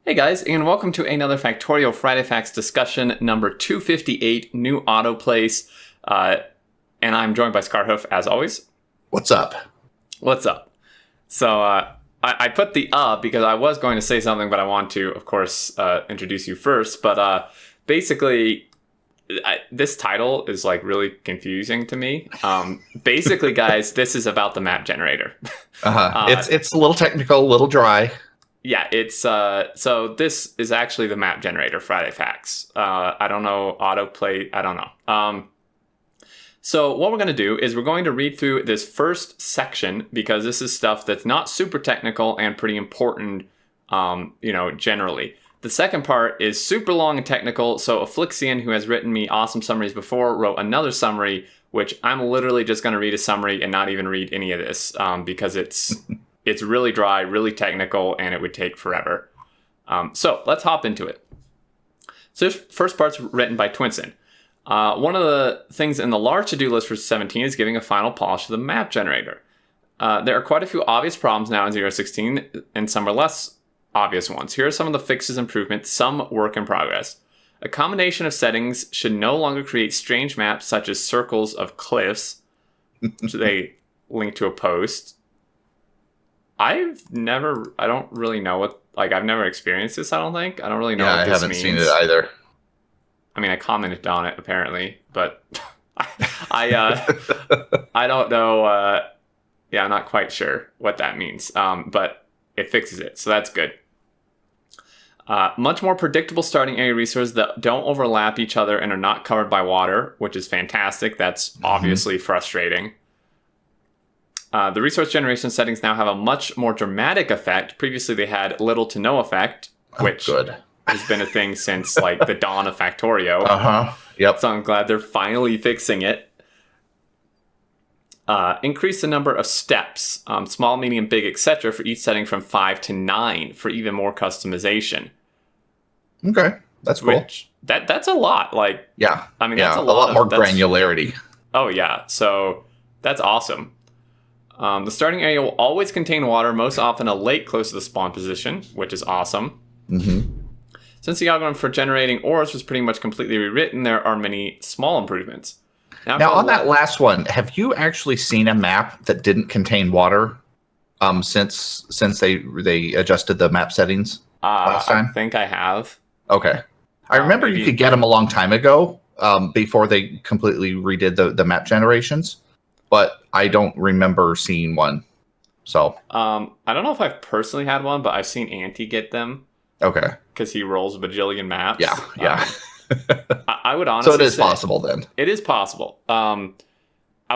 Hey guys, and welcome to another Factorio Friday Facts discussion number 258, new auto place. And I'm joined by Scarhoof, as always. What's up? What's up? So I put the because I was going to say something, but I want to, of course, introduce you first. But basically, this title is like really confusing to me. Basically, guys, this is about the map generator. It's a little technical, a little dry. Yeah, it's so this is actually the map generator Friday Facts. I don't know, autoplay, I don't know. So what we're going to do is we're going to read through this first section because this is stuff that's not super technical and pretty important, generally. The second part is super long and technical, so Afflixian, who has written me awesome summaries before, wrote another summary, which I'm literally just going to read a summary and not even read any of this because it's really dry, really technical, and it would take forever. So let's hop into it. So this first part's written by Twinson. One of the things in the large to-do list for 17 is giving a final polish to the map generator. There are quite a few obvious problems now in 0.16, and some are less obvious ones. Here are some of the fixes, improvements, some work in progress. A combination of settings should no longer create strange maps such as circles of cliffs, which they link to a post. I don't really know I've never experienced this, I don't think. I don't really know what this means. I haven't seen it either. I mean, I commented on it, apparently, but I don't know. I'm not quite sure what that means, but it fixes it, so that's good. Much more predictable starting area resources that don't overlap each other and are not covered by water, which is fantastic. That's obviously frustrating. The resource generation settings now have a much more dramatic effect. Previously, they had little to no effect, which has been a thing since like the dawn of Factorio. Yep. So I'm glad they're finally fixing it. Increase the number of steps, small, medium, big, etc., for each setting from 5 to 9 for even more customization. Okay, that's cool. That's a lot. That's a lot more granularity. Oh yeah, so that's awesome. The starting area will always contain water, most often a lake close to the spawn position, which is awesome. Since the algorithm for generating ores was pretty much completely rewritten, there are many small improvements. Now on that last one, have you actually seen a map that didn't contain water since they adjusted the map settings last time? I think I have. Okay. I remember you could get them a long time ago before they completely redid the map generations. But I don't remember seeing one. So I don't know if I've personally had one, but I've seen Anti get them. Okay. Because he rolls a bajillion maps. Yeah. I would honestly So it is possible then. It is possible. I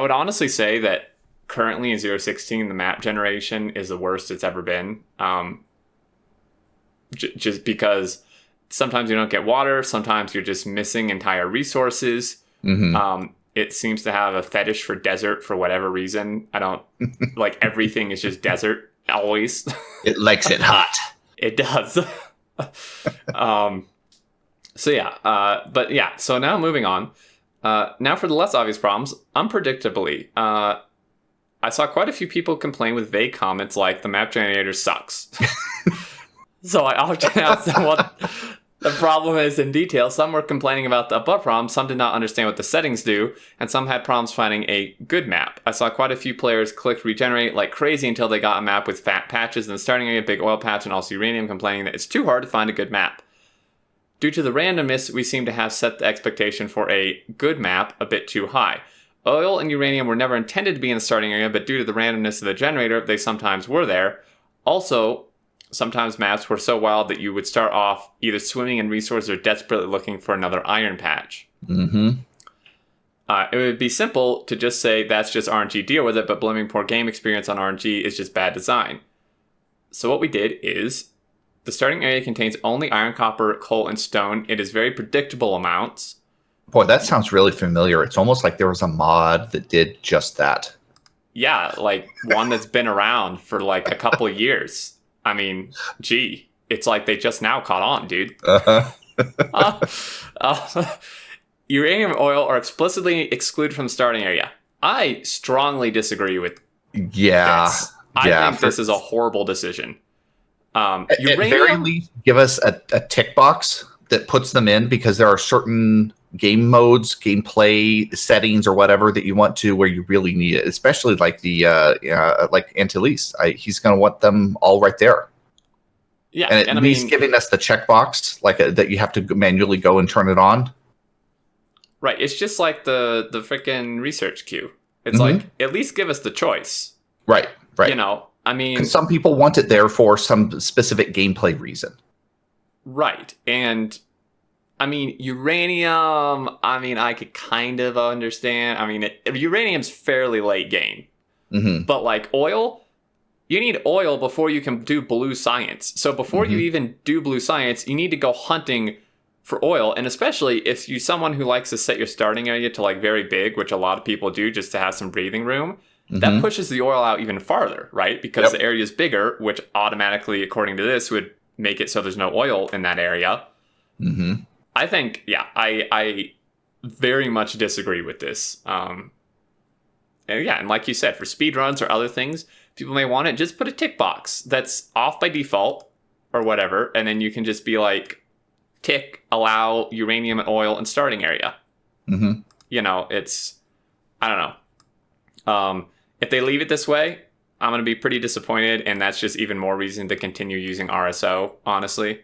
would honestly say that currently in 0.16, the map generation is the worst it's ever been. Just because sometimes you don't get water. Sometimes you're just missing entire resources. It seems to have a fetish for desert for whatever reason. I don't like everything is just desert always. It likes it hot. It does. So now moving on. Now for the less obvious problems, unpredictably. I saw quite a few people complain with vague comments like the map generator sucks. So I often asked them what the problem is in detail. Some were complaining about the above problems, some did not understand what the settings do, and some had problems finding a good map. I saw quite a few players click regenerate like crazy until they got a map with fat patches in the starting area, big oil patch, and also uranium, complaining that it's too hard to find a good map. Due to the randomness, we seem to have set the expectation for a good map a bit too high. Oil and uranium were never intended to be in the starting area, but due to the randomness of the generator, they sometimes were there. Also, sometimes maps were so wild that you would start off either swimming in resources or desperately looking for another iron patch. It would be simple to just say that's just RNG, deal with it, but blaming poor game experience on RNG is just bad design. So what we did is, the starting area contains only iron, copper, coal, and stone. It is very predictable amounts. Boy, that sounds really familiar. It's almost like there was a mod that did just that. Yeah, like one that's been around for like a couple of years. I mean, gee, it's like they just now caught on, dude. Uranium and oil are explicitly excluded from the starting area. I strongly disagree with this. I think this is a horrible decision. At very least, give us a tick box that puts them in, because there are certain game modes, gameplay settings, or whatever that you want to where you really need it. Especially like the like Antilles, he's going to want them all right there. Yeah, and at least giving us the checkbox that you have to manually go and turn it on. Right, it's just like the freaking research queue. It's like, at least give us the choice. Right. You know, I mean, because some people want it there for some specific gameplay reason. Right, and I mean, uranium, I mean, I could kind of understand. I mean, uranium's fairly late game. But like oil, you need oil before you can do blue science. So before you even do blue science, you need to go hunting for oil. And especially if you're someone who likes to set your starting area to like very big, which a lot of people do just to have some breathing room, that pushes the oil out even farther, right? Because the area is bigger, which automatically, according to this, would make it so there's no oil in that area. I think, I very much disagree with this. And like you said, for speed runs or other things, people may want it. Just put a tick box that's off by default or whatever, and then you can just be like, tick, allow uranium and oil in starting area. You know, it's, I don't know. If they leave it this way, I'm going to be pretty disappointed, and that's just even more reason to continue using RSO, honestly.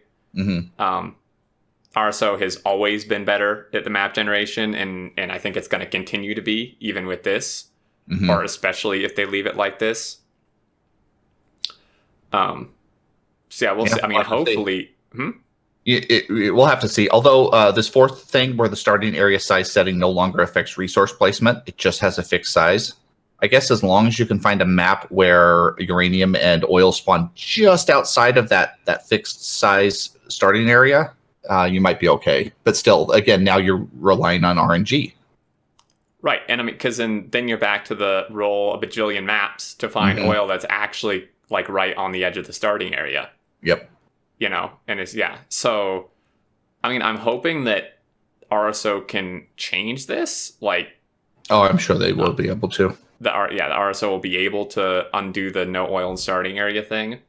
RSO has always been better at the map generation, and I think it's going to continue to be, even with this. Or especially if they leave it like this. So yeah, we'll see. I mean, hopefully. We'll have to see. Although this fourth thing, where the starting area size setting no longer affects resource placement, it just has a fixed size. I guess as long as you can find a map where uranium and oil spawn just outside of that fixed size starting area, you might be okay. But still, again, now you're relying on RNG. Right, and I mean, because then you're back to the roll a bajillion maps to find oil that's actually like right on the edge of the starting area. Yep. You know, and it's, so, I mean, I'm hoping that RSO can change this, like... Oh, I'm sure they will be able to. The RSO will be able to undo the no oil in starting area thing.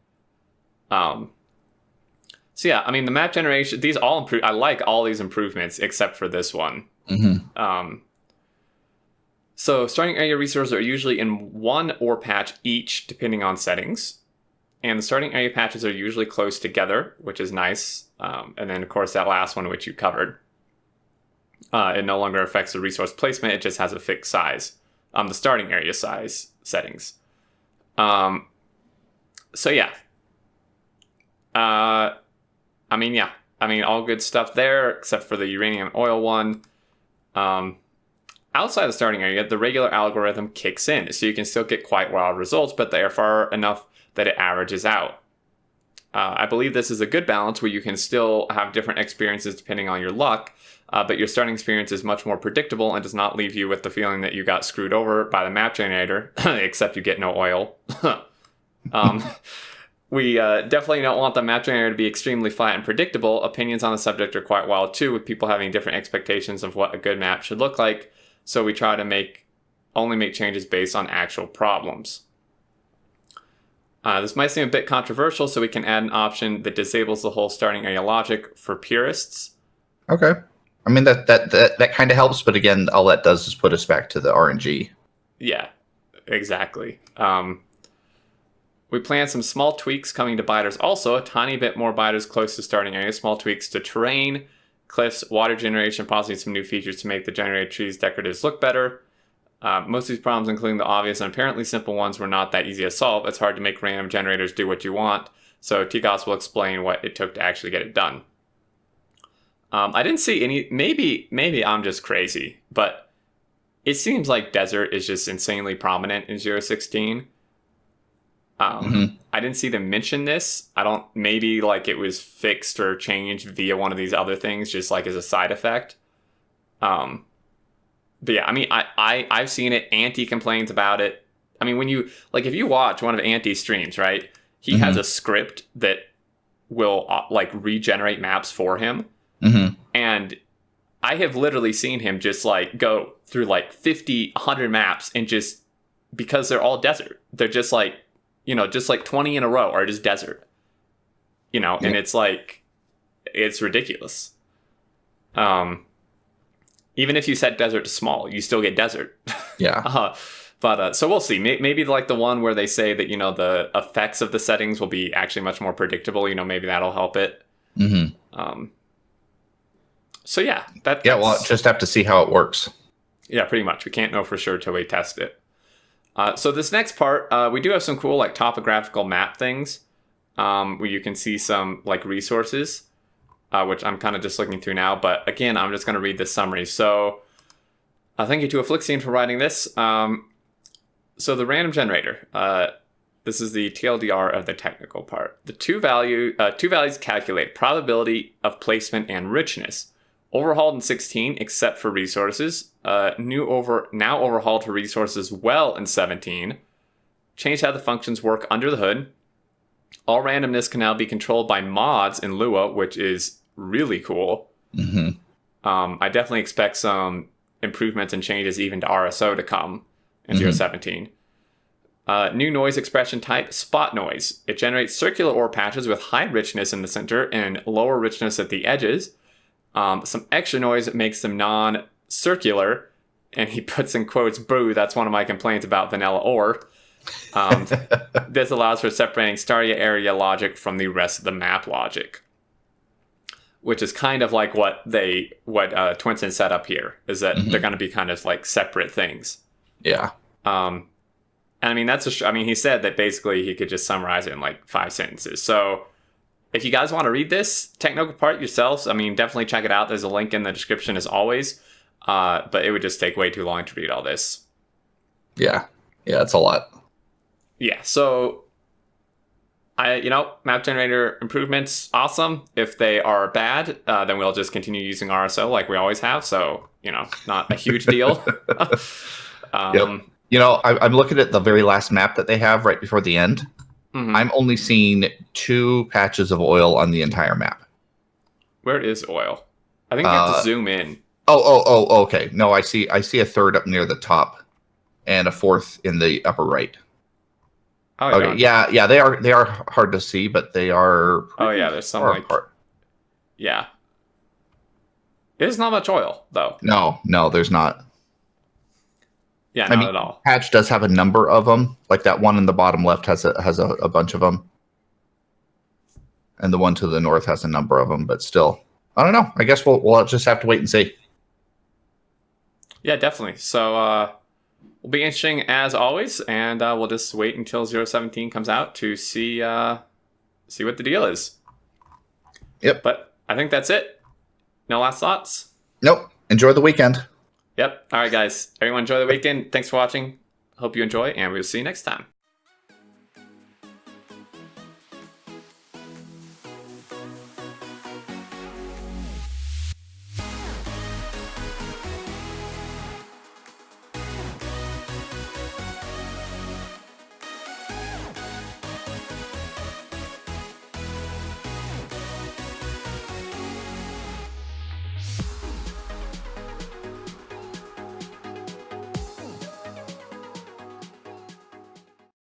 So yeah, I mean, the map generation, these all improve. I like all these improvements except for this one. So starting area resources are usually in one ore patch each, depending on settings. And the starting area patches are usually close together, which is nice. And then, of course, that last one, which you covered. It no longer affects the resource placement. It just has a fixed size. The starting area size settings. So, yeah. I mean, all good stuff there, except for the uranium oil one. Outside the starting area, the regular algorithm kicks in, so you can still get quite wild results, but they are far enough that it averages out. I believe this is a good balance where you can still have different experiences depending on your luck, but your starting experience is much more predictable and does not leave you with the feeling that you got screwed over by the map generator, except you get no oil. We definitely don't want the map generator to be extremely flat and predictable. Opinions on the subject are quite wild too, with people having different expectations of what a good map should look like. So we try to only make changes based on actual problems. This might seem a bit controversial, so we can add an option that disables the whole starting area logic for purists. Okay. I mean, that kind of helps, but again, all that does is put us back to the RNG. Yeah, exactly. We plan some small tweaks coming to biters also, a tiny bit more biters close to starting area, small tweaks to terrain, cliffs, water generation, possibly some new features to make the generated trees decoratives look better. Most of these problems, including the obvious and apparently simple ones, were not that easy to solve. It's hard to make random generators do what you want, so Tigos will explain what it took to actually get it done. I didn't see any, maybe I'm just crazy, but it seems like desert is just insanely prominent in 016. I didn't see them mention this. Maybe like it was fixed or changed via one of these other things, just like as a side effect. But yeah, I mean, I've seen it. Anti complains about it. I mean, when you, like, if you watch one of Anti's streams, right, he has a script that will like regenerate maps for him. And I have literally seen him just like go through like 50, 100 maps and just, because they're all desert, they're just like, just like 20 in a row are just desert. and it's like, it's ridiculous. Even if you set desert to small, you still get desert. Yeah. But so we'll see. Maybe like the one where they say that, the effects of the settings will be actually much more predictable. Maybe that'll help it. Mm-hmm. So yeah, we'll just have to see how it works. Yeah, pretty much. We can't know for sure till we test it. So this next part, we do have some cool like topographical map things, where you can see some like resources, which I'm kind of just looking through now. But again, I'm just going to read this summary. So thank you to Afflixian for writing this. So the random generator, this is the TLDR of the technical part. The two values calculate probability of placement and richness. Overhauled in 16, except for resources. Now overhauled to resources well in 17. Changed how the functions work under the hood. All randomness can now be controlled by mods in Lua, which is really cool. Mm-hmm. I definitely expect some improvements and changes even to RSO to come in 017. New noise expression type, spot noise. It generates circular ore patches with high richness in the center and lower richness at the edges. Some extra noise that makes them non-circular, and he puts in quotes, "Boo, that's one of my complaints about vanilla ore." This allows for separating Staria area logic from the rest of the map logic, which is kind of like what Twinson set up here, is that they're going to be kind of like separate things. Yeah. And I mean, he said that basically he could just summarize it in like 5 sentences. So if you guys want to read this technical part yourselves, I mean, definitely check it out. There's a link in the description as always. But it would just take way too long to read all this. Yeah. Yeah, it's a lot. Yeah, so map generator improvements, awesome. If they are bad, then we'll just continue using RSO like we always have. So, not a huge deal. Yep. I'm looking at the very last map that they have right before the end. Mm-hmm. I'm only seeing 2 patches of oil on the entire map. Where is oil? I think you have to zoom in. Oh, okay. No, I see a third up near the top and a fourth in the upper right. Oh, okay. Yeah, they are hard to see, but they are. Oh yeah, there's some like apart. Yeah. There's not much oil though. No, there's not. Yeah, not at all. Patch does have a number of them. Like that one in the bottom left has a bunch of them, and the one to the north has a number of them. But still, I don't know. I guess we'll just have to wait and see. Yeah, definitely. So will be interesting as always, and we'll just wait until 017 comes out to see what the deal is. Yep. But I think that's it. No last thoughts? Nope. Enjoy the weekend. Yep. All right, guys. Everyone enjoy the weekend. Thanks for watching. Hope you enjoy, and we'll see you next time.